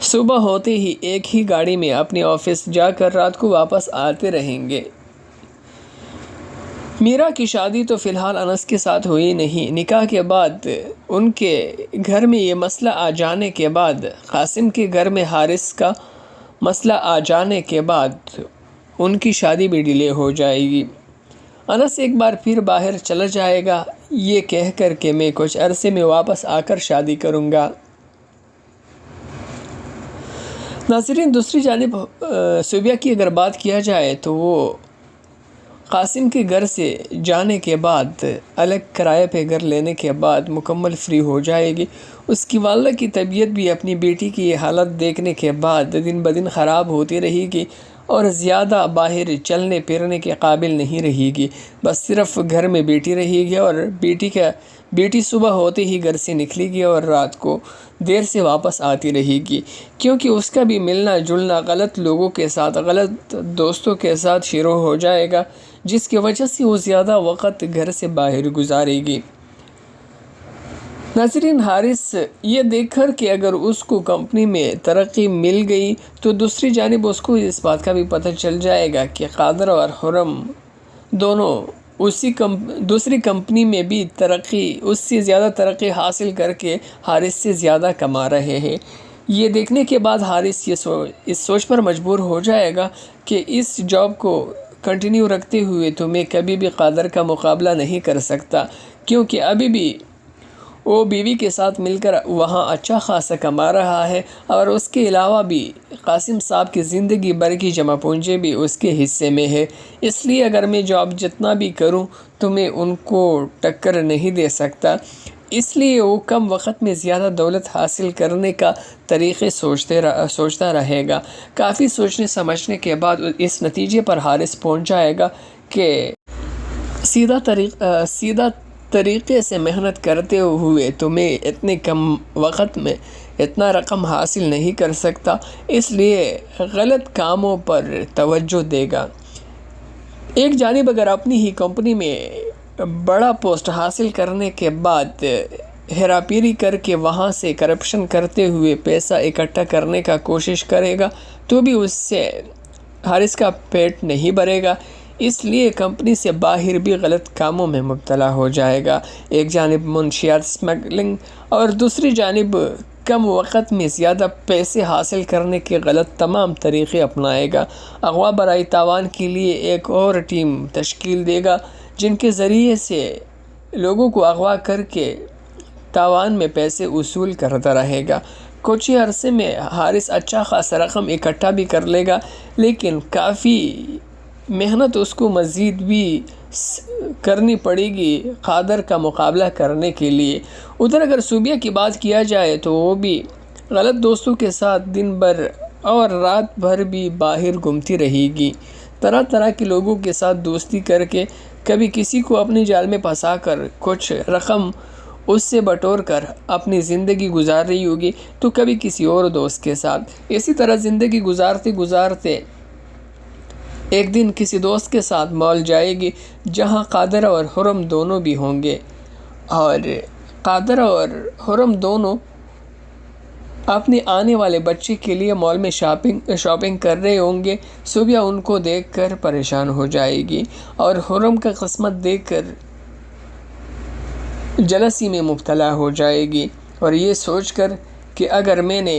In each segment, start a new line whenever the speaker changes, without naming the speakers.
صبح ہوتے ہی ایک ہی گاڑی میں اپنے آفس جا کر رات کو واپس آتے رہیں گے۔ میرا کی شادی تو فی الحال انس کے ساتھ ہوئی نہیں۔ نکاح کے بعد ان کے گھر میں یہ مسئلہ آ جانے کے بعد، قاسم کے گھر میں حارث کا مسئلہ آ جانے کے بعد ان کی شادی بھی ڈیلے ہو جائے گی۔ انس ایک بار پھر باہر چلا جائے گا یہ کہہ کر کہ میں کچھ عرصے میں واپس آ کر شادی کروں گا۔ ناظرین، دوسری جانب صوبیہ کی اگر بات کیا جائے تو وہ قاسم کے گھر سے جانے کے بعد، الگ کرائے پہ گھر لینے کے بعد مکمل فری ہو جائے گی۔ اس کی والدہ کی طبیعت بھی اپنی بیٹی کی یہ حالت دیکھنے کے بعد دن بدن خراب ہوتی رہے گی اور زیادہ باہر چلنے پھرنے کے قابل نہیں رہے گی۔ بس صرف گھر میں بیٹی رہے گی اور بیٹی صبح ہوتے ہی گھر سے نکلے گی اور رات کو دیر سے واپس آتی رہے گی، کیونکہ اس کا بھی ملنا جلنا غلط لوگوں کے ساتھ، غلط دوستوں کے ساتھ شروع ہو جائے گا، جس کی وجہ سے وہ زیادہ وقت گھر سے باہر گزارے گی۔ ناظرین، حارث یہ دیکھ کر کہ اگر اس کو کمپنی میں ترقی مل گئی تو دوسری جانب اس کو اس بات کا بھی پتہ چل جائے گا کہ قادر اور حرم دونوں دوسری کمپنی میں بھی اس سے زیادہ ترقی حاصل کر کے حارث سے زیادہ کما رہے ہیں۔ یہ دیکھنے کے بعد حارث اس سوچ پر مجبور ہو جائے گا کہ اس جاب کو کنٹینیو رکھتے ہوئے تو میں کبھی بھی قادر کا مقابلہ نہیں کر سکتا، کیونکہ ابھی بھی وہ بیوی کے ساتھ مل کر وہاں اچھا خاصا کما رہا ہے اور اس کے علاوہ بھی قاسم صاحب کی زندگی بھر کی جمع پونجی بھی اس کے حصے میں ہے۔ اس لیے اگر میں جاب جتنا بھی کروں تو میں ان کو ٹکر نہیں دے سکتا، اس لیے وہ کم وقت میں زیادہ دولت حاصل کرنے کا طریقے سوچتا رہے گا۔ کافی سوچنے سمجھنے کے بعد اس نتیجے پر حارث پہنچ جائے گا کہ سیدھا طریقے سے محنت کرتے ہوئے تو میں اتنے کم وقت میں اتنا رقم حاصل نہیں کر سکتا، اس لیے غلط کاموں پر توجہ دے گا۔ ایک جانب اگر اپنی ہی کمپنی میں بڑا پوسٹ حاصل کرنے کے بعد ہیرا پھیری کر کے وہاں سے کرپشن کرتے ہوئے پیسہ اکٹھا کرنے کا کوشش کرے گا تو بھی اس سے حارث کا پیٹ نہیں بھرے گا، اس لیے کمپنی سے باہر بھی غلط کاموں میں مبتلا ہو جائے گا۔ ایک جانب منشیات سمگلنگ اور دوسری جانب کم وقت میں زیادہ پیسے حاصل کرنے کے غلط تمام طریقے اپنائے گا۔ اغوا برائے تاوان کے لیے ایک اور ٹیم تشکیل دے گا جن کے ذریعے سے لوگوں کو اغوا کر کے تاوان میں پیسے وصول کرتا رہے گا۔ کچھ ہی عرصے میں حارث اچھا خاصا رقم اکٹھا بھی کر لے گا، لیکن کافی محنت اس کو مزید بھی کرنی پڑے گی قادر کا مقابلہ کرنے کے لیے۔ ادھر اگر صوبیہ کی بات کیا جائے تو وہ بھی غلط دوستوں کے ساتھ دن بھر اور رات بھر بھی باہر گھومتی رہے گی، طرح طرح کے لوگوں کے ساتھ دوستی کر کے کبھی کسی کو اپنے جال میں پھنسا کر کچھ رقم اس سے بٹور کر اپنی زندگی گزار رہی ہوگی، تو کبھی کسی اور دوست کے ساتھ۔ اسی طرح زندگی گزارتے ایک دن کسی دوست کے ساتھ مال جائے گی جہاں قادر اور حرم دونوں بھی ہوں گے، اور قادر اور حرم دونوں اپنے آنے والے بچے کے لیے مال میں شاپنگ کر رہے ہوں گے۔ صوبیہ ان کو دیکھ کر پریشان ہو جائے گی اور حرم کا قسمت دیکھ کر جلسی میں مبتلا ہو جائے گی اور یہ سوچ کر کہ اگر میں نے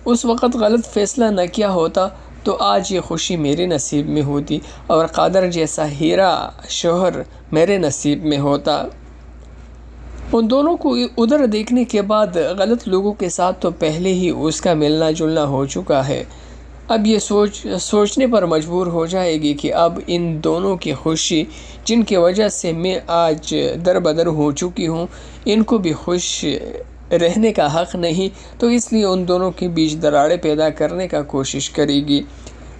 اس وقت غلط فیصلہ نہ کیا ہوتا تو آج یہ خوشی میرے نصیب میں ہوتی اور قادر جیسا ہیرا شوہر میرے نصیب میں ہوتا۔ ان دونوں کو ادھر دیکھنے کے بعد غلط لوگوں کے ساتھ تو پہلے ہی اس کا ملنا جلنا ہو چکا ہے، اب یہ سوچنے پر مجبور ہو جائے گی کہ اب ان دونوں کی خوشی جن کی وجہ سے میں آج در بدر ہو چکی ہوں، ان کو بھی خوش رہنے کا حق نہیں، تو اس لیے ان دونوں کے بیچ دراڑیں پیدا کرنے کا کوشش کرے گی۔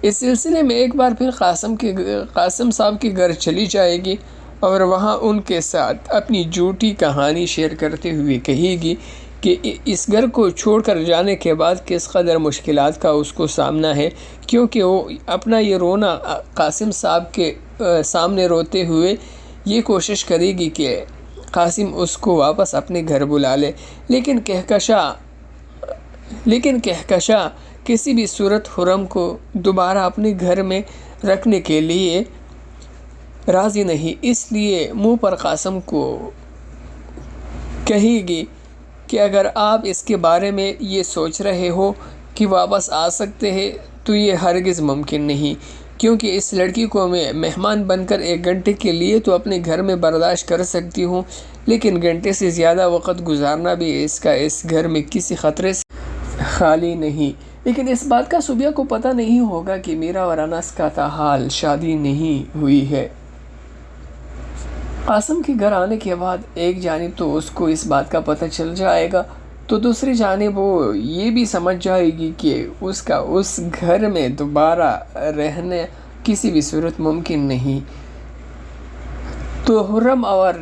اس سلسلے میں ایک بار پھر قاسم صاحب کے گھر چلی جائے گی اور وہاں ان کے ساتھ اپنی جھوٹی کہانی شیئر کرتے ہوئے کہے گی کہ اس گھر کو چھوڑ کر جانے کے بعد کس قدر مشکلات کا اس کو سامنا ہے، کیونکہ وہ اپنا یہ رونا قاسم صاحب کے سامنے روتے ہوئے یہ کوشش کرے گی کہ قاسم اس کو واپس اپنے گھر بلا لے، لیکن کہکشاں لیکن کہکشاں کسی بھی صورت خرم کو دوبارہ اپنے گھر میں رکھنے کے لیے راضی نہیں، اس لیے منہ پر قاسم کو کہے گی کہ اگر آپ اس کے بارے میں یہ سوچ رہے ہو کہ واپس آ سکتے ہیں تو یہ ہرگز ممکن نہیں، کیونکہ اس لڑکی کو میں مہمان بن کر 1 گھنٹے کے لیے تو اپنے گھر میں برداشت کر سکتی ہوں، لیکن گھنٹے سے زیادہ وقت گزارنا بھی اس گھر میں کسی خطرے سے خالی نہیں۔ لیکن اس بات کا صوبیہ کو پتہ نہیں ہوگا کہ میرا اور انس کا تاحال شادی نہیں ہوئی ہے۔ قاسم کے گھر آنے کے بعد ایک جانب تو اس کو اس بات کا پتہ چل جائے گا، تو دوسری جانب وہ یہ بھی سمجھ جائے گی کہ اس کا اس گھر میں دوبارہ رہنا کسی بھی صورت ممکن نہیں۔ تو خرم اور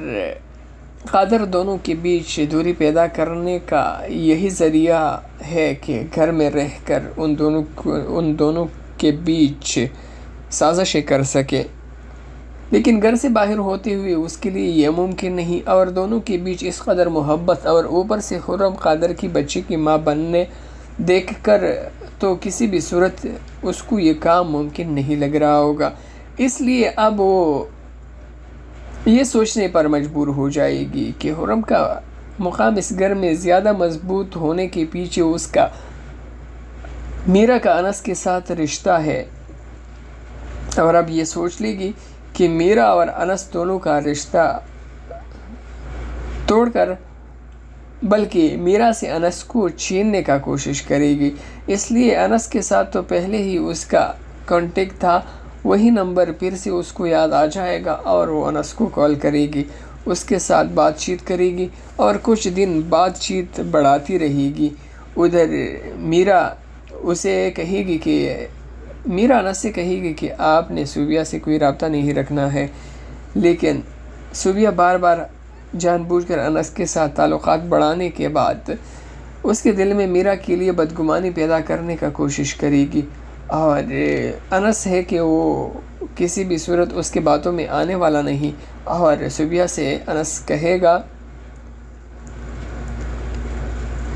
قادر دونوں کے بیچ دوری پیدا کرنے کا یہی ذریعہ ہے کہ گھر میں رہ کر ان دونوں کے بیچ سازشیں کر سکے، لیکن گھر سے باہر ہوتے ہوئے اس کے لیے یہ ممکن نہیں، اور دونوں کے بیچ اس قدر محبت اور اوپر سے خرم قادر کی بچی کی ماں بننے دیکھ کر تو کسی بھی صورت اس کو یہ کام ممکن نہیں لگ رہا ہوگا۔ اس لیے اب وہ یہ سوچنے پر مجبور ہو جائے گی کہ خرم کا مقام اس گھر میں زیادہ مضبوط ہونے کے پیچھے اس کا میرا کا انس کے ساتھ رشتہ ہے، اور اب یہ سوچ لے گی کہ میرا اور انس دونوں کا رشتہ توڑ کر بلکہ میرا سے انس کو چھیننے کا کوشش کرے گی۔ اس لیے انس کے ساتھ تو پہلے ہی اس کا کانٹیکٹ تھا، وہی نمبر پھر سے اس کو یاد آ جائے گا اور وہ انس کو کال کرے گی، اس کے ساتھ بات چیت کرے گی اور کچھ دن بات چیت بڑھاتی رہے گی۔ ادھر میرا اسے کہے گی کہ میرا انس سے کہے گی کہ آپ نے صوبیہ سے کوئی رابطہ نہیں رکھنا ہے، لیکن صوبیہ بار بار جان بوجھ کر انس کے ساتھ تعلقات بڑھانے کے بعد اس کے دل میں میرا کے لیے بدگمانی پیدا کرنے کا کوشش کرے گی، اور انس ہے کہ وہ کسی بھی صورت اس کے باتوں میں آنے والا نہیں، اور صوبیہ سے انس کہے گا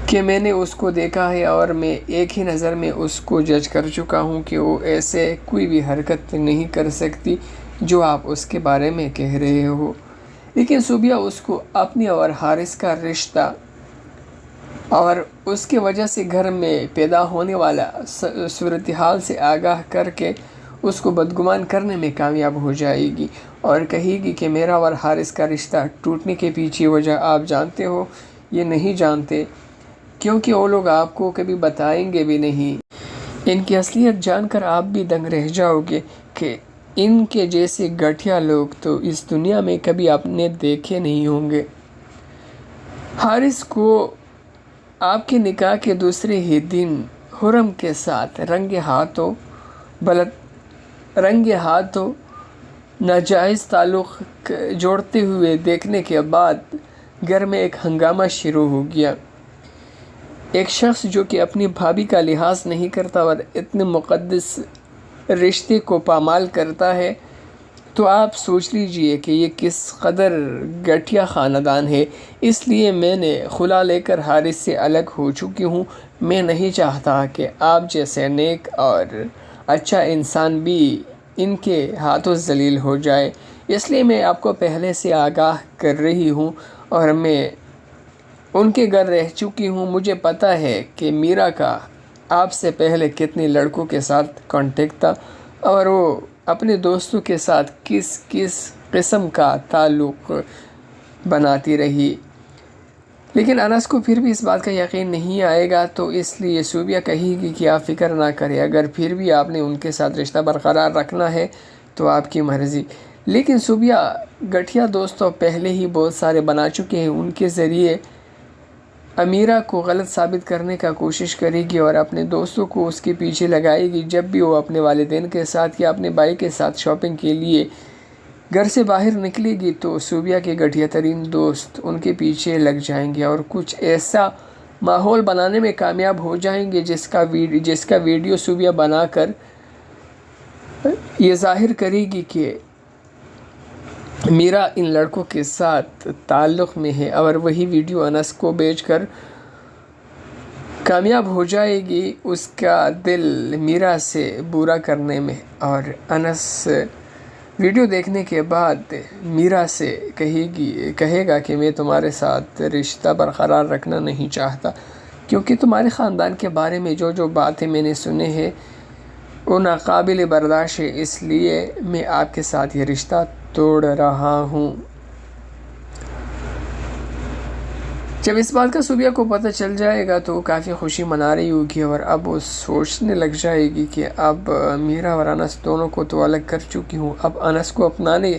کہ میں نے اس کو دیکھا ہے اور میں ایک ہی نظر میں اس کو جج کر چکا ہوں کہ وہ ایسے کوئی بھی حرکت نہیں کر سکتی جو آپ اس کے بارے میں کہہ رہے ہو۔ لیکن صوبیہ اس کو اپنی اور حارث کا رشتہ اور اس کی وجہ سے گھر میں پیدا ہونے والا صورتحال سے آگاہ کر کے اس کو بدگمان کرنے میں کامیاب ہو جائے گی، اور کہے گی کہ میرا اور حارث کا رشتہ ٹوٹنے کے پیچھے وجہ آپ جانتے ہو، یہ نہیں جانتے، کیونکہ وہ لوگ آپ کو کبھی بتائیں گے بھی نہیں۔ ان کی اصلیت جان کر آپ بھی دنگ رہ جاؤ گے کہ ان کے جیسے گھٹیا لوگ تو اس دنیا میں کبھی آپ نے دیکھے نہیں ہوں گے۔ حارث کو آپ کے نکاح کے دوسرے ہی دن خرم کے ساتھ رنگ ہاتھوں ناجائز تعلق جوڑتے ہوئے دیکھنے کے بعد گھر میں ایک ہنگامہ شروع ہو گیا۔ ایک شخص جو کہ اپنی بھابھی کا لحاظ نہیں کرتا اور اتنے مقدس رشتے کو پامال کرتا ہے، تو آپ سوچ لیجئے کہ یہ کس قدر گھٹیا خاندان ہے۔ اس لیے میں نے خلا لے کر حارث سے الگ ہو چکی ہوں۔ میں نہیں چاہتا کہ آپ جیسے نیک اور اچھا انسان بھی ان کے ہاتھوں ذلیل ہو جائے، اس لیے میں آپ کو پہلے سے آگاہ کر رہی ہوں، اور میں ان کے گھر رہ چکی ہوں۔ مجھے پتہ ہے کہ میرا کا آپ سے پہلے کتنے لڑکوں کے ساتھ کانٹیکٹ تھا، اور وہ اپنے دوستوں کے ساتھ کس قسم کا تعلق بناتی رہی، لیکن انس کو پھر بھی اس بات کا یقین نہیں آئے گا، تو اس لیے صوبیہ کہے گی کہ آپ فکر نہ کریں، اگر پھر بھی آپ نے ان کے ساتھ رشتہ برقرار رکھنا ہے تو آپ کی مرضی۔ لیکن صوبیہ گٹھیا دوستوں پہلے ہی بہت سارے بنا چکے ہیں، ان کے ذریعے امیرہ کو غلط ثابت کرنے کا کوشش کرے گی اور اپنے دوستوں کو اس کے پیچھے لگائے گی۔ جب بھی وہ اپنے والدین کے ساتھ یا اپنے بھائی کے ساتھ شاپنگ کے لیے گھر سے باہر نکلے گی تو صوبیہ کے گٹھیا ترین دوست ان کے پیچھے لگ جائیں گے اور کچھ ایسا ماحول بنانے میں کامیاب ہو جائیں گے جس کا ویڈیو صوبیہ بنا کر یہ ظاہر کرے گی کہ میرا ان لڑکوں کے ساتھ تعلق میں ہے، اور وہی ویڈیو انس کو بھیج کر کامیاب ہو جائے گی اس کا دل میرا سے برا کرنے میں، اور انس ویڈیو دیکھنے کے بعد میرا سے کہے گا کہ میں تمہارے ساتھ رشتہ برقرار رکھنا نہیں چاہتا، کیونکہ تمہارے خاندان کے بارے میں جو باتیں میں نے سنے ہیں وہ ناقابل برداشت ہے، اس لیے میں آپ کے ساتھ یہ رشتہ توڑ رہا ہوں۔ جب اس بات کا صوبیہ کو پتہ چل جائے گا تو وہ کافی خوشی منا رہی ہوگی، اور اب وہ سوچنے لگ جائے گی کہ اب میرا اور انس دونوں کو تو الگ کر چکی ہوں، اب انس کو اپنانے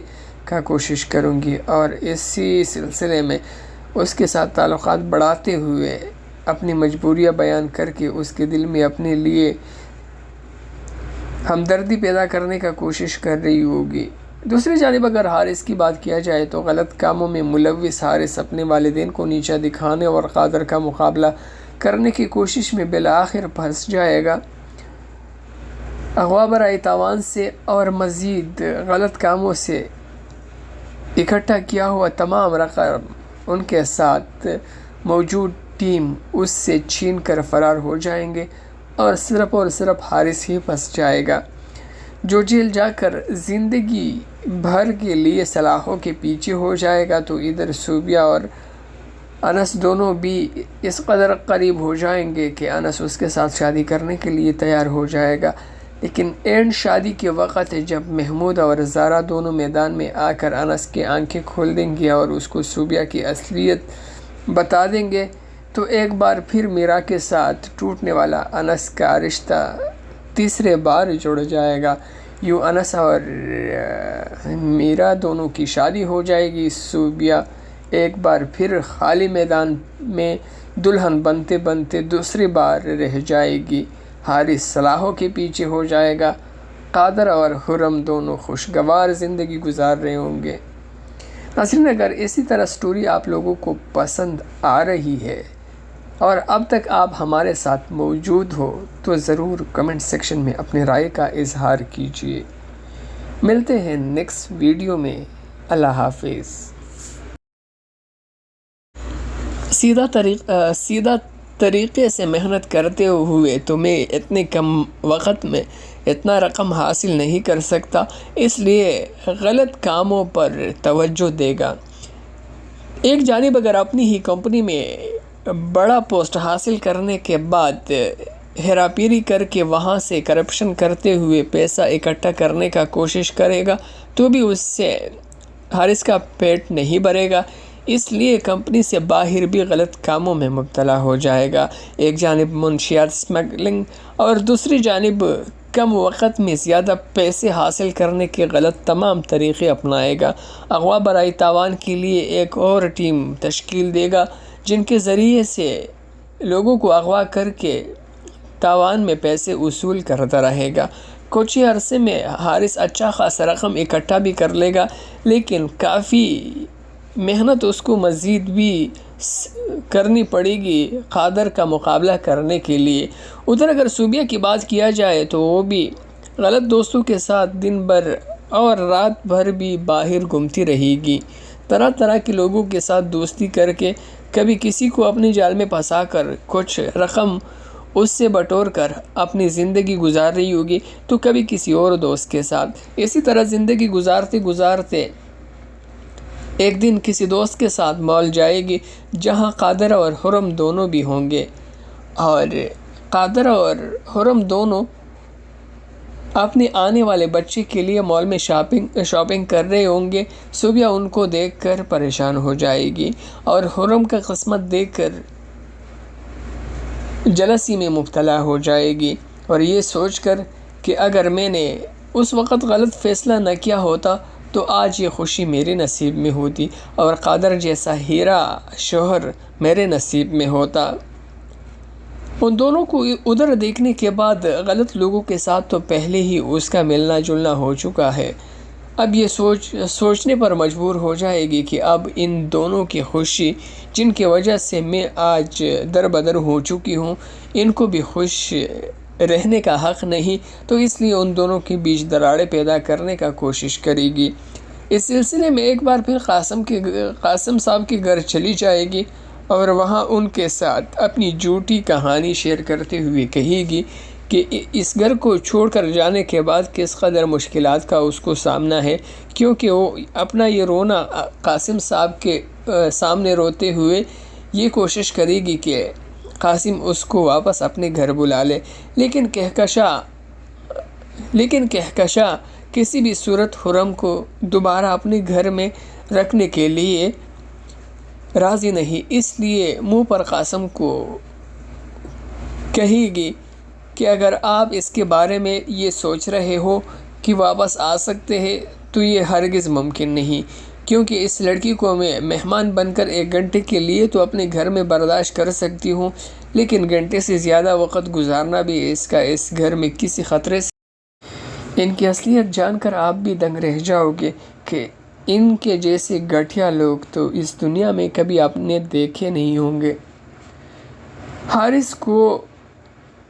کا کوشش کروں گی، اور اسی سلسلے میں اس کے ساتھ تعلقات بڑھاتے ہوئے اپنی مجبوریاں بیان کر کے اس کے دل میں اپنے لیے ہمدردی پیدا کرنے کا کوشش کر رہی ہوگی۔ دوسری جانب اگر حارث کی بات کیا جائے تو غلط کاموں میں ملوث حارث اپنے والدین کو نیچا دکھانے اور قادر کا مقابلہ کرنے کی کوشش میں بالآخر پھنس جائے گا۔ اغوا برائے تاوان سے اور مزید غلط کاموں سے اکٹھا کیا ہوا تمام رقم ان کے ساتھ موجود ٹیم اس سے چھین کر فرار ہو جائیں گے، اور صرف حارث ہی پھنس جائے گا، جو جیل جا کر زندگی بھر کے لیے سلاخوں کے پیچھے ہو جائے گا۔ تو ادھر صوبیہ اور انس دونوں بھی اس قدر قریب ہو جائیں گے کہ انس اس کے ساتھ شادی کرنے کے لیے تیار ہو جائے گا، لیکن اینڈ شادی کے وقت جب محمود اور زارا دونوں میدان میں آ کر انس کی آنکھیں کھول دیں گے اور اس کو صوبیہ کی اصلیت بتا دیں گے، تو ایک بار پھر میرا کے ساتھ ٹوٹنے والا انس کا رشتہ تیسرے بار جڑ جائے گا۔ یوں انس اور میرا دونوں کی شادی ہو جائے گی۔ صوبیہ ایک بار پھر خالی میدان میں دلہن بنتے بنتے دوسری بار رہ جائے گی۔ حارث سلاخوں کے پیچھے ہو جائے گا۔ قادر اور حرم دونوں خوشگوار زندگی گزار رہے ہوں گے۔ ناظرین، اگر اسی طرح سٹوری آپ لوگوں کو پسند آ رہی ہے اور اب تک آپ ہمارے ساتھ موجود ہو تو ضرور کمنٹ سیکشن میں اپنے رائے کا اظہار کیجیے۔ ملتے ہیں نیکسٹ ویڈیو میں۔ اللہ حافظ۔ سیدھا طریقے سے محنت کرتے ہوئے تمہیں اتنے کم وقت میں اتنا رقم حاصل نہیں کر سکتا، اس لیے غلط کاموں پر توجہ دے گا۔ ایک جانب اگر اپنی ہی کمپنی میں بڑا پوسٹ حاصل کرنے کے بعد ہیرا پھیری کر کے وہاں سے کرپشن کرتے ہوئے پیسہ اکٹھا کرنے کا کوشش کرے گا تو بھی اس سے حارث کا پیٹ نہیں بھرے گا، اس لیے کمپنی سے باہر بھی غلط کاموں میں مبتلا ہو جائے گا۔ ایک جانب منشیات اسمگلنگ اور دوسری جانب کم وقت میں زیادہ پیسے حاصل کرنے کے غلط تمام طریقے اپنائے گا۔ اغوا برائے تاوان کے لیے ایک اور ٹیم تشکیل دے گا جن کے ذریعے سے لوگوں کو اغوا کر کے تاوان میں پیسے وصول کرتا رہے گا۔ کچھ ہی عرصے میں حارث اچھا خاصا رقم اکٹھا بھی کر لے گا، لیکن کافی محنت اس کو مزید بھی کرنی پڑے گی قادر کا مقابلہ کرنے کے لیے۔ ادھر اگر صوبیہ کی بات کیا جائے تو وہ بھی غلط دوستوں کے ساتھ دن بھر اور رات بھر بھی باہر گھومتی رہے گی، طرح طرح کے لوگوں کے ساتھ دوستی کر کے کبھی کسی کو اپنی جال میں پھنسا کر کچھ رقم اس سے بٹور کر اپنی زندگی گزار رہی ہوگی، تو کبھی کسی اور دوست کے ساتھ۔ اسی طرح زندگی گزارتے گزارتے ایک دن کسی دوست کے ساتھ مال جائے گی جہاں قادر اور حرم دونوں بھی ہوں گے، اور قادر اور حرم دونوں اپنے آنے والے بچے کے لیے مال میں شاپنگ کر رہے ہوں گے۔ صوبیہ ان کو دیکھ کر پریشان ہو جائے گی اور حرم کا قسمت دیکھ کر جلسی میں مبتلا ہو جائے گی، اور یہ سوچ کر کہ اگر میں نے اس وقت غلط فیصلہ نہ کیا ہوتا تو آج یہ خوشی میرے نصیب میں ہوتی اور قادر جیسا ہیرا شوہر میرے نصیب میں ہوتا۔ ان دونوں کو ادھر دیکھنے کے بعد غلط لوگوں کے ساتھ تو پہلے ہی اس کا ملنا جلنا ہو چکا ہے، اب یہ سوچنے پر مجبور ہو جائے گی کہ اب ان دونوں کی خوشی جن کی وجہ سے میں آج در بدر ہو چکی ہوں، ان کو بھی خوش رہنے کا حق نہیں، تو اس لیے ان دونوں کے بیچ دراڑیں پیدا کرنے کا کوشش کرے گی۔ اس سلسلے میں ایک بار پھر قاسم صاحب کے گھر چلی جائے گی اور وہاں ان کے ساتھ اپنی جھوٹی کہانی شیئر کرتے ہوئے کہے گی کہ اس گھر کو چھوڑ کر جانے کے بعد کس قدر مشکلات کا اس کو سامنا ہے، کیونکہ وہ اپنا یہ رونا قاسم صاحب کے سامنے روتے ہوئے یہ کوشش کرے گی کہ قاسم اس کو واپس اپنے گھر بلا لے، لیکن کہکشاں کسی بھی صورت خرم کو دوبارہ اپنے گھر میں رکھنے کے لیے راضی نہیں، اس لیے منہ پر قاسم کو کہے گی کہ اگر آپ اس کے بارے میں یہ سوچ رہے ہو کہ واپس آ سکتے ہیں تو یہ ہرگز ممکن نہیں، کیونکہ اس لڑکی کو میں مہمان بن کر 1 گھنٹے کے لیے تو اپنے گھر میں برداشت کر سکتی ہوں، لیکن گھنٹے سے زیادہ وقت گزارنا بھی اس گھر میں کسی خطرے سے۔ ان کی اصلیت جان کر آپ بھی دنگ رہ جاؤ گے کہ ان کے جیسے گھٹیا لوگ تو اس دنیا میں کبھی آپ نے دیکھے نہیں ہوں گے۔ حارث کو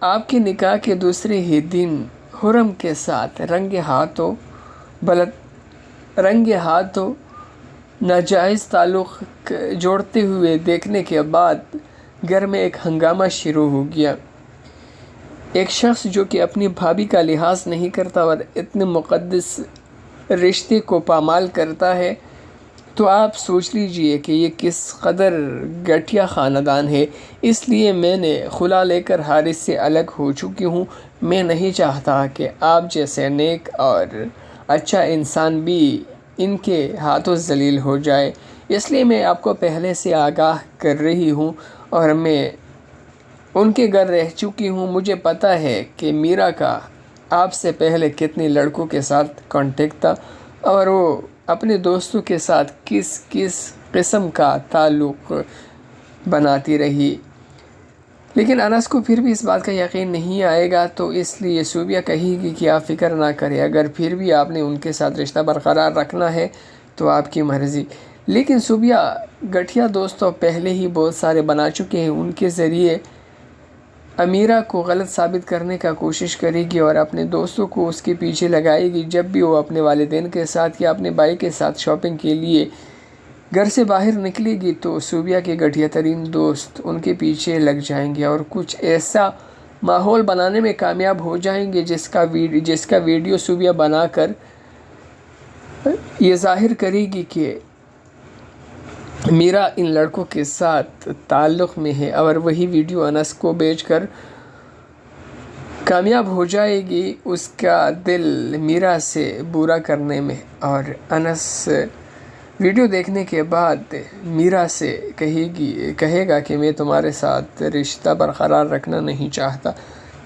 آپ کے نکاح کے دوسرے ہی دن خرم کے ساتھ رنگ ہاتھوں ناجائز تعلق جوڑتے ہوئے دیکھنے کے بعد گھر میں ایک ہنگامہ شروع ہو گیا۔ ایک شخص جو کہ اپنی بھابھی کا لحاظ نہیں کرتا اور اتنے مقدس رشتے کو پامال کرتا ہے تو آپ سوچ لیجئے کہ یہ کس قدر گھٹیا خاندان ہے۔ اس لیے میں نے خلا لے کر حارث سے الگ ہو چکی ہوں۔ میں نہیں چاہتا کہ آپ جیسے نیک اور اچھا انسان بھی ان کے ہاتھوں ذلیل ہو جائے، اس لیے میں آپ کو پہلے سے آگاہ کر رہی ہوں، اور میں ان کے گھر رہ چکی ہوں۔ مجھے پتہ ہے کہ میرا کا آپ سے پہلے کتنے لڑکوں کے ساتھ کانٹیکٹ تھا اور وہ اپنے دوستوں کے ساتھ کس قسم کا تعلق بناتی رہی، لیکن انس کو پھر بھی اس بات کا یقین نہیں آئے گا، تو اس لیے صوبیہ کہے گی کہ آپ فکر نہ کریں، اگر پھر بھی آپ نے ان کے ساتھ رشتہ برقرار رکھنا ہے تو آپ کی مرضی۔ لیکن صوبیہ گٹھیا دوستوں پہلے ہی بہت سارے بنا چکے ہیں، ان کے ذریعے امیرہ کو غلط ثابت کرنے کا کوشش کرے گی اور اپنے دوستوں کو اس کے پیچھے لگائے گی۔ جب بھی وہ اپنے والدین کے ساتھ یا اپنے بھائی کے ساتھ شاپنگ کے لیے گھر سے باہر نکلے گی تو صوبیہ کے گھٹیا ترین دوست ان کے پیچھے لگ جائیں گے اور کچھ ایسا ماحول بنانے میں کامیاب ہو جائیں گے جس کا ویڈیو صوبیہ بنا کر یہ ظاہر کرے گی کہ میرا ان لڑکوں کے ساتھ تعلق میں ہے، اور وہی ویڈیو انس کو بھیج کر کامیاب ہو جائے گی اس کا دل میرا سے برا کرنے میں، اور انس ویڈیو دیکھنے کے بعد میرا سے کہے گا کہ میں تمہارے ساتھ رشتہ برقرار رکھنا نہیں چاہتا،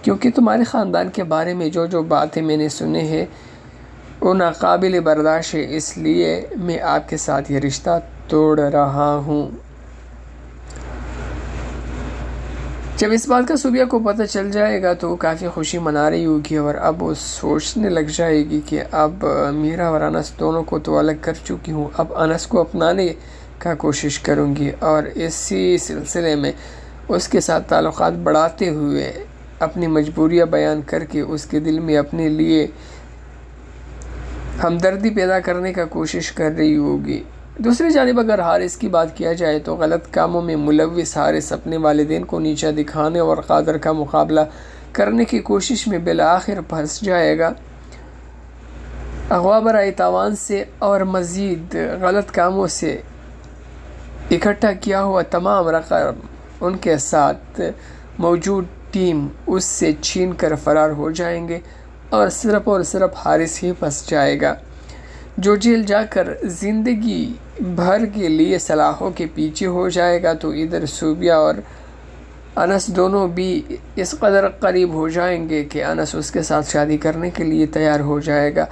کیونکہ تمہارے خاندان کے بارے میں جو باتیں میں نے سنے ہیں وہ ناقابل برداشت ہے، اس لیے میں آپ کے ساتھ یہ رشتہ توڑ رہا ہوں۔ جب اس بات کا صوبیہ کو پتہ چل جائے گا تو وہ کافی خوشی منا رہی ہوگی، اور اب وہ سوچنے لگ جائے گی کہ اب میرا اور انس دونوں کو تو الگ کر چکی ہوں، اب انس کو اپنانے کا کوشش کروں گی، اور اسی سلسلے میں اس کے ساتھ تعلقات بڑھاتے ہوئے اپنی مجبوریاں بیان کر کے اس کے دل میں اپنے لیے ہمدردی پیدا کرنے کا کوشش کر رہی ہوگی۔ دوسری جانب اگر حارث کی بات کیا جائے تو غلط کاموں میں ملوث حارث اپنے والدین کو نیچا دکھانے اور قادر کا مقابلہ کرنے کی کوشش میں بالآخر پھنس جائے گا۔ اغوا برائے تاوان سے اور مزید غلط کاموں سے اکٹھا کیا ہوا تمام رقم ان کے ساتھ موجود ٹیم اس سے چھین کر فرار ہو جائیں گے، اور صرف حارث ہی پھنس جائے گا جو جیل جا کر زندگی بھر کے لیے سلاخوں کے پیچھے ہو جائے گا۔ تو ادھر صوبیہ اور انس دونوں بھی اس قدر قریب ہو جائیں گے کہ انس اس کے ساتھ شادی کرنے کے لیے تیار ہو جائے گا،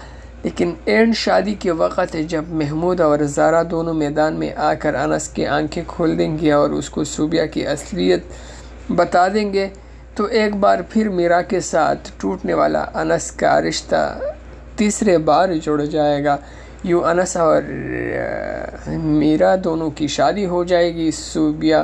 لیکن اینڈ شادی کے وقت جب محمود اور زارا دونوں میدان میں آ کر انس کی آنکھیں کھول دیں گے اور اس کو صوبیہ کی اصلیت بتا دیں گے تو ایک بار پھر میرا کے ساتھ ٹوٹنے والا انس کا رشتہ تیسرے بار جڑ جائے گا۔ یوں انس اور میرا دونوں کی شادی ہو جائے گی۔ صوبیہ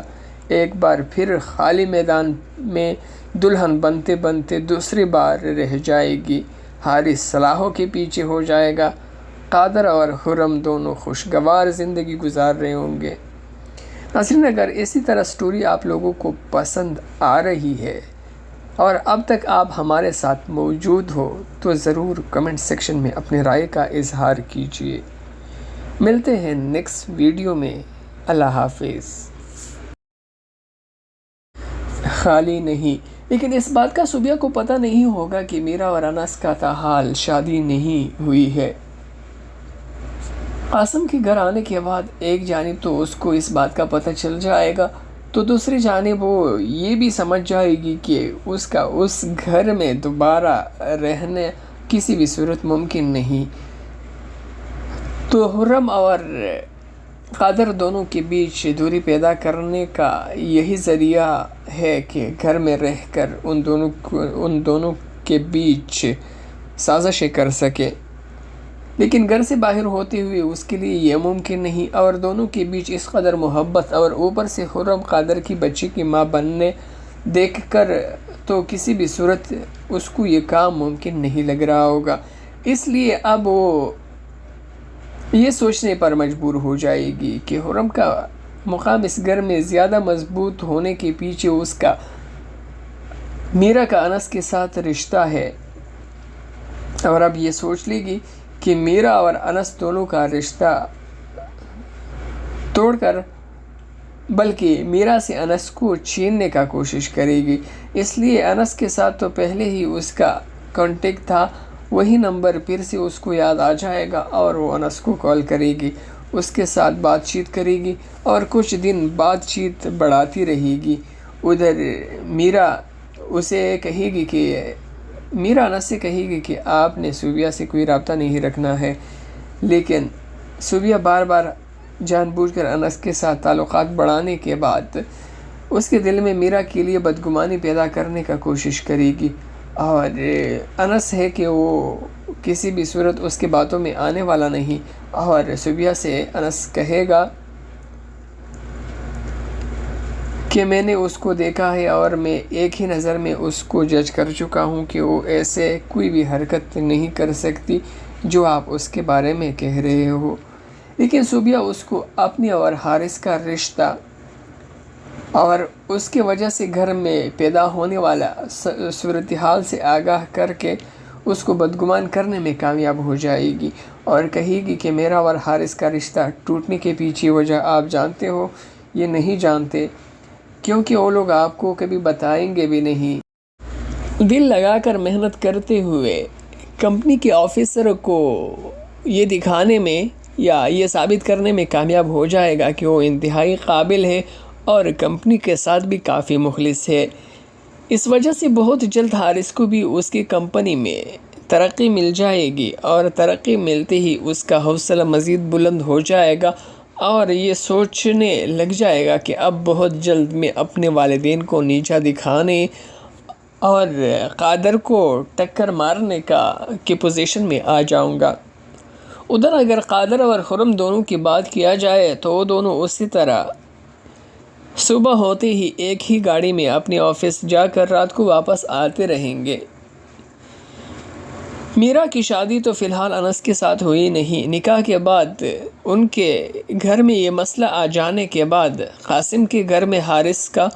ایک بار پھر خالی میدان میں دلہن بنتے بنتے دوسری بار رہ جائے گی۔ حارث سلاخوں کے پیچھے ہو جائے گا۔ قادر اور خرم دونوں خوشگوار زندگی گزار رہے ہوں گے۔ ناظرین، اگر اسی طرح سٹوری آپ لوگوں کو پسند آ رہی ہے اور اب تک آپ ہمارے ساتھ موجود ہو تو ضرور کمنٹ سیکشن میں اپنے رائے کا اظہار کیجیے۔ ملتے ہیں نیکسٹ ویڈیو میں۔ اللہ حافظ۔ خالی نہیں، لیکن اس بات کا صوبیہ کو پتہ نہیں ہوگا کہ میرا اور انس کا تاحال شادی نہیں ہوئی ہے۔ قاسم کے گھر آنے کے بعد ایک جانب تو اس کو اس بات کا پتہ چل جائے گا، تو دوسری جانب وہ یہ بھی سمجھ جائے گی کہ اس کا اس گھر میں دوبارہ رہنا کسی بھی صورت ممکن نہیں۔ تو حرم اور قادر دونوں کے بیچ دوری پیدا کرنے کا یہی ذریعہ ہے کہ گھر میں رہ کر ان دونوں کے بیچ سازشیں کر سکے، لیکن گھر سے باہر ہوتے ہوئے اس کے لیے یہ ممکن نہیں، اور دونوں کے بیچ اس قدر محبت اور اوپر سے حرم قادر کی بچی کی ماں بننے دیکھ کر تو کسی بھی صورت اس کو یہ کام ممکن نہیں لگ رہا ہوگا۔ اس لیے اب وہ یہ سوچنے پر مجبور ہو جائے گی کہ حرم کا مقام اس گھر میں زیادہ مضبوط ہونے کے پیچھے اس کا میرا کا انس کے ساتھ رشتہ ہے، اور اب یہ سوچ لے گی کہ میرا اور انس دونوں کا رشتہ توڑ کر بلکہ میرا سے انس کو چھیننے کا کوشش کرے گی۔ اس لیے انس کے ساتھ تو پہلے ہی اس کا کانٹیکٹ تھا، وہی نمبر پھر سے اس کو یاد آ جائے گا اور وہ انس کو کال کرے گی، اس کے ساتھ بات چیت کرے گی اور کچھ دن بات چیت بڑھاتی رہے گی۔ ادھر میرا اسے کہے گی کہ میرا انس سے کہے گی کہ آپ نے صوبیہ سے کوئی رابطہ نہیں رکھنا ہے، لیکن صوبیہ بار بار جان بوجھ کر انس کے ساتھ تعلقات بڑھانے کے بعد اس کے دل میں میرا کے لیے بدگمانی پیدا کرنے کا کوشش کرے گی، اور انس ہے کہ وہ کسی بھی صورت اس کے باتوں میں آنے والا نہیں، اور صوبیہ سے انس کہے گا کہ میں نے اس کو دیکھا ہے اور میں ایک ہی نظر میں اس کو جج کر چکا ہوں کہ وہ ایسے کوئی بھی حرکت نہیں کر سکتی جو آپ اس کے بارے میں کہہ رہے ہو۔ لیکن صوبیہ اس کو اپنی اور حارث کا رشتہ اور اس کے وجہ سے گھر میں پیدا ہونے والا صورتحال سے آگاہ کر کے اس کو بدگمان کرنے میں کامیاب ہو جائے گی، اور کہے گی کہ میرا اور حارث کا رشتہ ٹوٹنے کے پیچھے وجہ آپ جانتے ہو، یہ نہیں جانتے، کیونکہ وہ لوگ آپ کو کبھی بتائیں گے بھی نہیں۔ دل لگا کر محنت کرتے ہوئے کمپنی کے آفیسر کو یہ دکھانے میں یا یہ ثابت کرنے میں کامیاب ہو جائے گا کہ وہ انتہائی قابل ہے اور کمپنی کے ساتھ بھی کافی مخلص ہے۔ اس وجہ سے بہت جلد حارث کو بھی اس کی کمپنی میں ترقی مل جائے گی، اور ترقی ملتے ہی اس کا حوصلہ مزید بلند ہو جائے گا اور یہ سوچنے لگ جائے گا کہ اب بہت جلد میں اپنے والدین کو نیچا دکھانے اور قادر کو ٹکر مارنے کی پوزیشن میں آ جاؤں گا۔ ادھر اگر قادر اور حرم دونوں کی بات کیا جائے تو وہ دونوں اسی طرح صبح ہوتے ہی ایک ہی گاڑی میں اپنے آفس جا کر رات کو واپس آتے رہیں گے۔ میرا کی شادی تو فی الحال انس کے ساتھ ہوئی نہیں، نکاح کے بعد ان کے گھر میں یہ مسئلہ آ جانے کے بعد، قاسم کے گھر میں حارث کا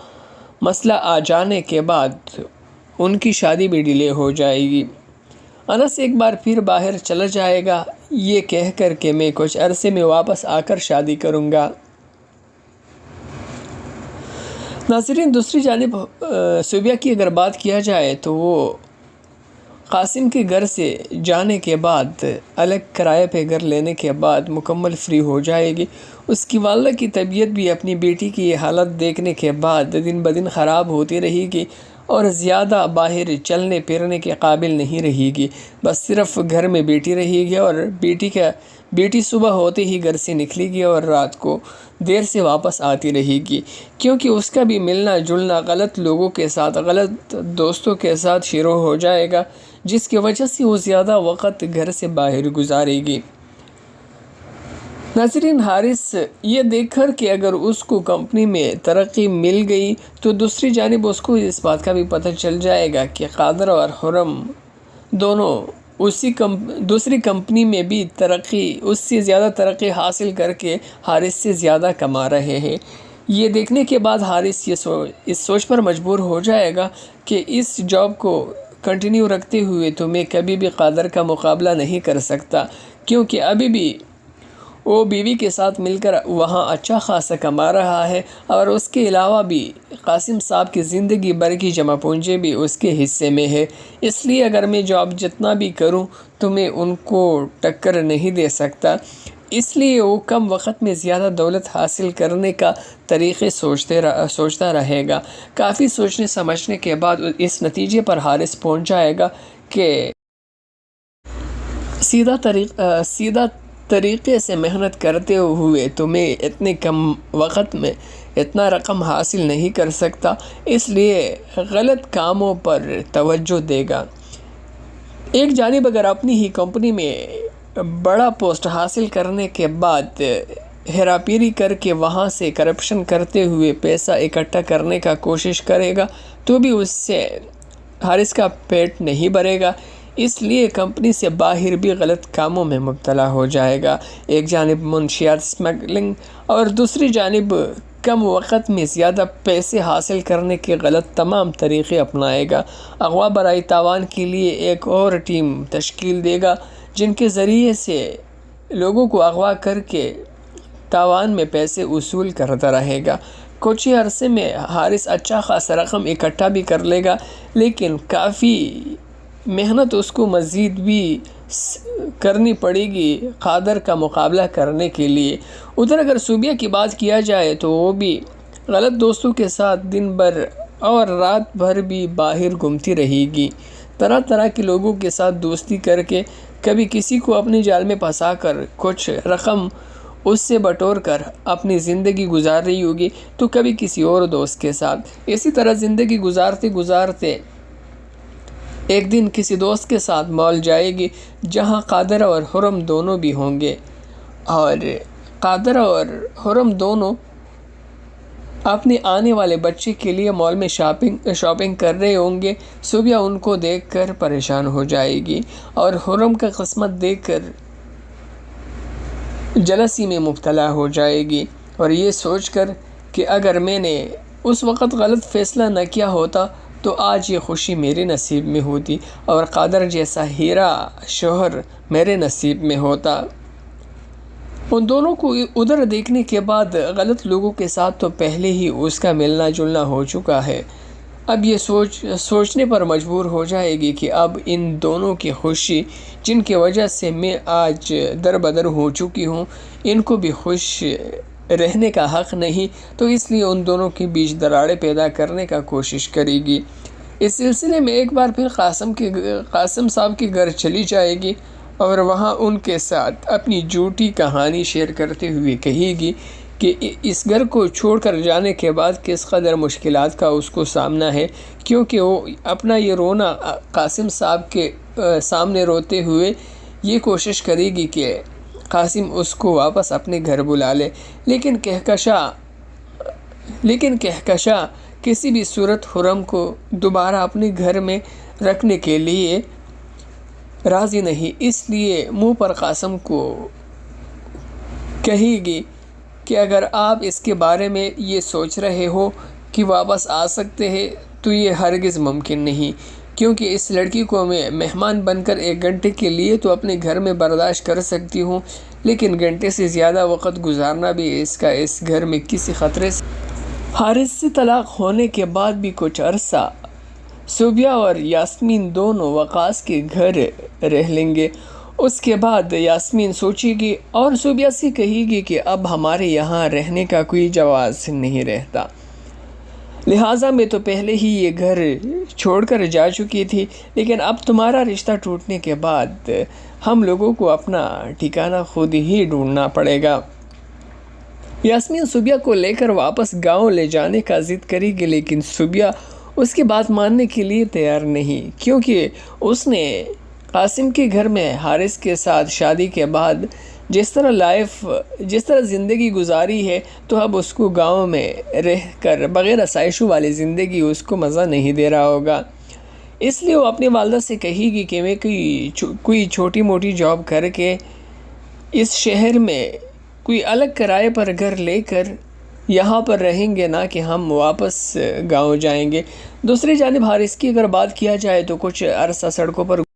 مسئلہ آ جانے کے بعد ان کی شادی بھی ڈیلے ہو جائے گی۔ انس ایک بار پھر باہر چلا جائے گا یہ کہہ کر کہ میں کچھ عرصے میں واپس آ کر شادی کروں گا۔ ناظرین، دوسری جانب صوبیہ کی اگر بات کیا جائے تو وہ قاسم کے گھر سے جانے کے بعد، الگ کرائے پہ گھر لینے کے بعد مکمل فری ہو جائے گی۔ اس کی والدہ کی طبیعت بھی اپنی بیٹی کی یہ حالت دیکھنے کے بعد دن بدن خراب ہوتی رہے گی اور زیادہ باہر چلنے پھرنے کے قابل نہیں رہے گی، بس صرف گھر میں بیٹی رہے گی، اور بیٹی صبح ہوتے ہی گھر سے نکلے گی اور رات کو دیر سے واپس آتی رہے گی، کیونکہ اس کا بھی ملنا جلنا غلط لوگوں کے ساتھ، غلط دوستوں کے ساتھ شروع ہو جائے گا، جس کی وجہ سے وہ زیادہ وقت گھر سے باہر گزارے گی۔ ناظرین، حارث یہ دیکھ کر کہ اگر اس کو کمپنی میں ترقی مل گئی تو دوسری جانب اس کو اس بات کا بھی پتہ چل جائے گا کہ قادر اور حرم دونوں دوسری کمپنی میں بھی اس سے زیادہ ترقی حاصل کر کے حارث سے زیادہ کما رہے ہیں۔ یہ دیکھنے کے بعد حارث اس سوچ پر مجبور ہو جائے گا کہ اس جاب کو کنٹینیو رکھتے ہوئے تو میں کبھی بھی قادر کا مقابلہ نہیں کر سکتا، کیونکہ ابھی بھی وہ بیوی کے ساتھ مل کر وہاں اچھا خاصا کما رہا ہے، اور اس کے علاوہ بھی قاسم صاحب کی زندگی بھر کی جمع پونجی بھی اس کے حصے میں ہے۔ اس لیے اگر میں جاب جتنا بھی کروں تو میں ان کو ٹکر نہیں دے سکتا۔ اس لیے وہ کم وقت میں زیادہ دولت حاصل کرنے کا طریقے سوچتا رہے گا۔ کافی سوچنے سمجھنے کے بعد اس نتیجے پر حارث پہنچ جائے گا کہ سیدھا طریقے سے محنت کرتے ہوئے تو میں اتنے کم وقت میں اتنا رقم حاصل نہیں کر سکتا، اس لیے غلط کاموں پر توجہ دے گا۔ ایک جانب اگر اپنی ہی کمپنی میں بڑا پوسٹ حاصل کرنے کے بعد ہیرا پھیری کر کے وہاں سے کرپشن کرتے ہوئے پیسہ اکٹھا کرنے کا کوشش کرے گا تو بھی اس سے حارث کا پیٹ نہیں بھرے گا، اس لیے کمپنی سے باہر بھی غلط کاموں میں مبتلا ہو جائے گا۔ ایک جانب منشیات اسمگلنگ اور دوسری جانب کم وقت میں زیادہ پیسے حاصل کرنے کے غلط تمام طریقے اپنائے گا۔ اغوا برائے تاوان کے لیے ایک اور ٹیم تشکیل دے گا جن کے ذریعے سے لوگوں کو اغوا کر کے تاوان میں پیسے وصول کرتا رہے گا۔ کچھ ہی عرصے میں حارث اچھا خاصا رقم اکٹھا بھی کر لے گا، لیکن کافی محنت اس کو مزید بھی کرنی پڑے گی قادر کا مقابلہ کرنے کے لیے۔ ادھر اگر صوبیہ کی بات کیا جائے تو وہ بھی غلط دوستوں کے ساتھ دن بھر اور رات بھر بھی باہر گھومتی رہے گی، طرح طرح کے لوگوں کے ساتھ دوستی کر کے کبھی کسی کو اپنی جال میں پھنسا کر کچھ رقم اس سے بٹور کر اپنی زندگی گزار رہی ہوگی، تو کبھی کسی اور دوست کے ساتھ۔ اسی طرح زندگی گزارتے ایک دن کسی دوست کے ساتھ مال جائے گی جہاں قادر اور حرم دونوں بھی ہوں گے، اور قادر اور حرم دونوں اپنے آنے والے بچے کے لیے مال میں شاپنگ کر رہے ہوں گے۔ صوبیہ ان کو دیکھ کر پریشان ہو جائے گی اور حرم کا قسمت دیکھ کر جلسی میں مبتلا ہو جائے گی، اور یہ سوچ کر کہ اگر میں نے اس وقت غلط فیصلہ نہ کیا ہوتا تو آج یہ خوشی میرے نصیب میں ہوتی اور قادر جیسا ہیرا شوہر میرے نصیب میں ہوتا۔ ان دونوں کو ادھر دیکھنے کے بعد غلط لوگوں کے ساتھ تو پہلے ہی اس کا ملنا جلنا ہو چکا ہے، اب یہ سوچنے پر مجبور ہو جائے گی کہ اب ان دونوں کی خوشی جن کی وجہ سے میں آج در بدر ہو چکی ہوں، ان کو بھی خوش رہنے کا حق نہیں، تو اس لیے ان دونوں کے بیچ دراڑیں پیدا کرنے کا کوشش کرے گی۔ اس سلسلے میں ایک بار پھر قاسم صاحب کے گھر چلی جائے گی اور وہاں ان کے ساتھ اپنی جھوٹی کہانی شیئر کرتے ہوئے کہے گی کہ اس گھر کو چھوڑ کر جانے کے بعد کس قدر مشکلات کا اس کو سامنا ہے، کیونکہ وہ اپنا یہ رونا قاسم صاحب کے سامنے روتے ہوئے یہ کوشش کرے گی کہ قاسم اس کو واپس اپنے گھر بلا لے، لیکن کہکشاں کسی بھی صورت حرم کو دوبارہ اپنے گھر میں رکھنے کے لیے راضی نہیں، اس لیے منہ پر قاسم کو کہے گی کہ اگر آپ اس کے بارے میں یہ سوچ رہے ہو کہ واپس آ سکتے ہیں تو یہ ہرگز ممکن نہیں، کیونکہ اس لڑکی کو میں مہمان بن کر 1 گھنٹے کے لیے تو اپنے گھر میں برداشت کر سکتی ہوں، لیکن گھنٹے سے زیادہ وقت گزارنا بھی اس گھر میں کسی خطرے سے۔ حارث سے طلاق ہونے کے بعد بھی کچھ عرصہ صوبیہ اور یاسمین دونوں وقاص کے گھر رہ لیں گے۔ اس کے بعد یاسمین سوچے گی اور صوبیہ سے کہے گی کہ اب ہمارے یہاں رہنے کا کوئی جواز نہیں رہتا، لہٰذا میں تو پہلے ہی یہ گھر چھوڑ کر جا چکی تھی، لیکن اب تمہارا رشتہ ٹوٹنے کے بعد ہم لوگوں کو اپنا ٹھکانہ خود ہی ڈھونڈنا پڑے گا۔ یاسمین صوبیہ کو لے کر واپس گاؤں لے جانے کا ضد کرے گی، لیکن صوبیہ اس کی بات ماننے کے لیے تیار نہیں، کیونکہ اس نے قاسم کے گھر میں حارث کے ساتھ شادی کے بعد جس طرح زندگی گزاری ہے، تو اب اس کو گاؤں میں رہ کر بغیر آسائشوں والی زندگی اس کو مزہ نہیں دے رہا ہوگا، اس لیے وہ اپنی والدہ سے کہے گی کہ میں کوئی چھوٹی موٹی جاب کر کے اس شہر میں کوئی الگ کرائے پر گھر لے کر یہاں پر رہیں گے نہ کہ ہم واپس گاؤں جائیں گے۔ دوسری جانب حارث کی اگر بات کیا جائے تو کچھ عرصہ سڑکوں پر